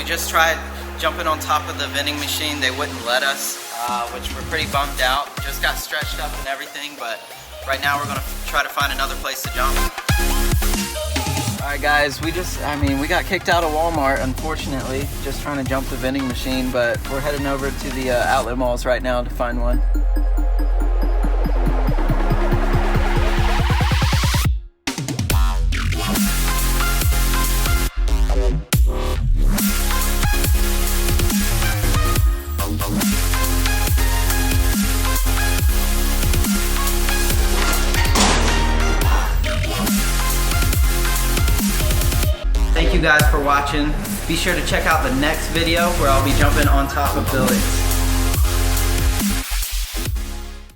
just tried jumping on top of the vending machine. They wouldn't let us, which we're pretty bummed out. Just got stretched up and everything, but right now we're gonna try to find another place to jump. Alright guys, we got kicked out of Walmart, unfortunately, just trying to jump the vending machine, but we're heading over to the outlet malls right now to find one. Thank you guys for watching. Be sure to check out the next video where I'll be jumping on top of buildings.